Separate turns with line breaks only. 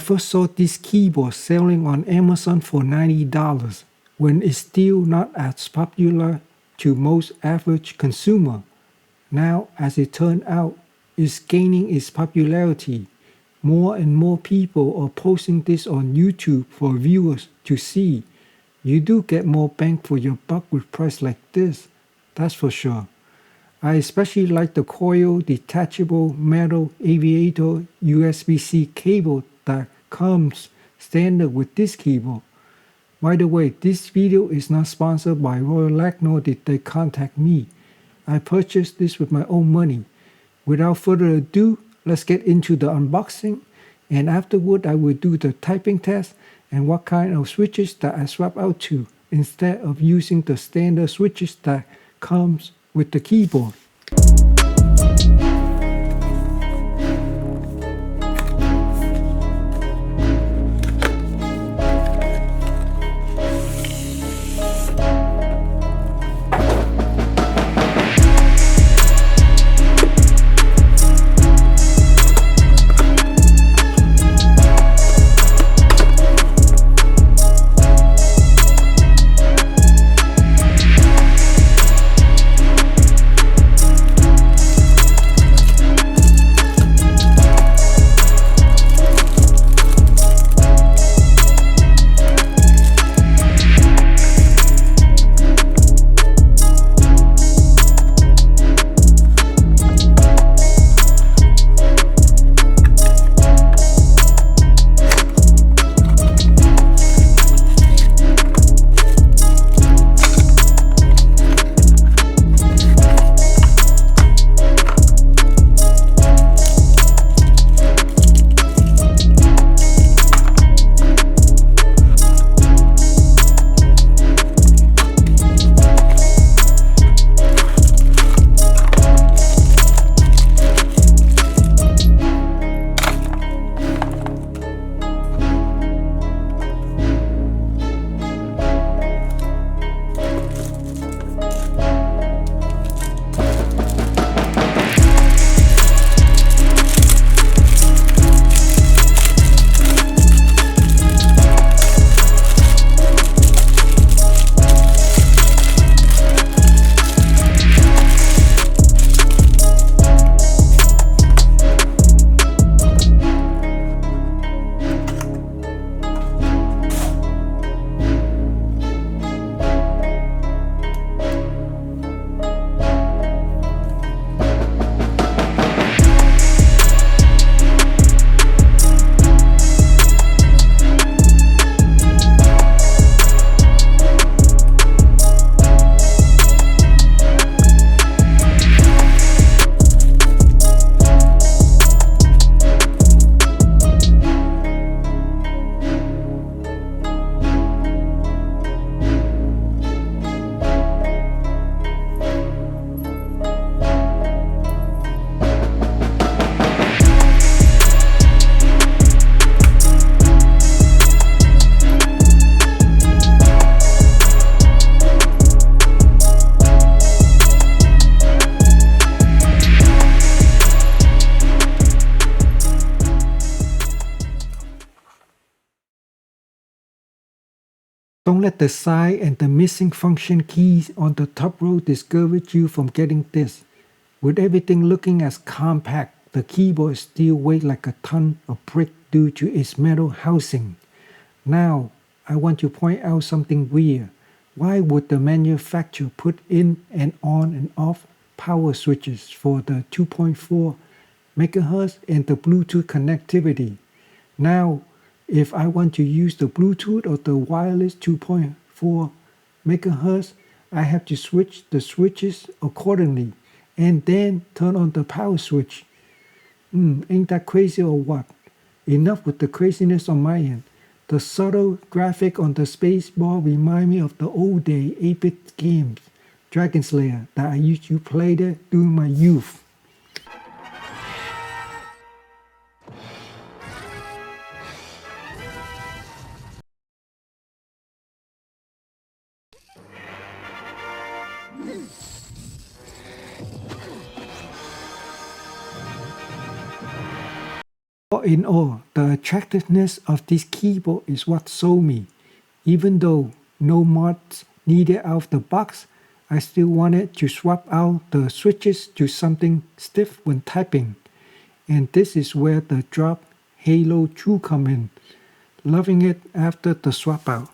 first saw this keyboard selling on Amazon for $90 when it's still not as popular to most average consumer. Now, as it turned out, it's gaining its popularity. More and more people are posting this on YouTube for viewers to see. You do get more bang for your buck with price like this, that's for sure. I especially like the coil detachable metal aviator USB-C cable that comes standard with this keyboard. By the way, this video is not sponsored by RoyalAxe, nor did they contact me. I purchased this with my own money. Without further ado, let's get into the unboxing, and afterward I will do the typing test and what kind of switches that I swap out to instead of using the standard switches that comes with the keyboard. Don't let the size and the missing function keys on the top row discourage you from getting this. With everything looking as compact, the keyboard still weighs like a ton of brick due to its metal housing. Now, I want to point out something weird. Why would the manufacturer put in and on and off power switches for the 2.4 MHz and the Bluetooth connectivity? Now, if I want to use the Bluetooth or the wireless 2.4 MHz, I have to switch the switches accordingly and then turn on the power switch. Ain't that crazy or what? Enough with the craziness on my end. The subtle graphic on the space bar remind me of the old day 8-bit games, Dragon Slayer, that I used to play there during my youth. All in all, the attractiveness of this keyboard is what sold me. Even though no mods needed out of the box, I still wanted to swap out the switches to something stiff when typing. And this is where the drop Halo 2 come in. Loving it after the swap out.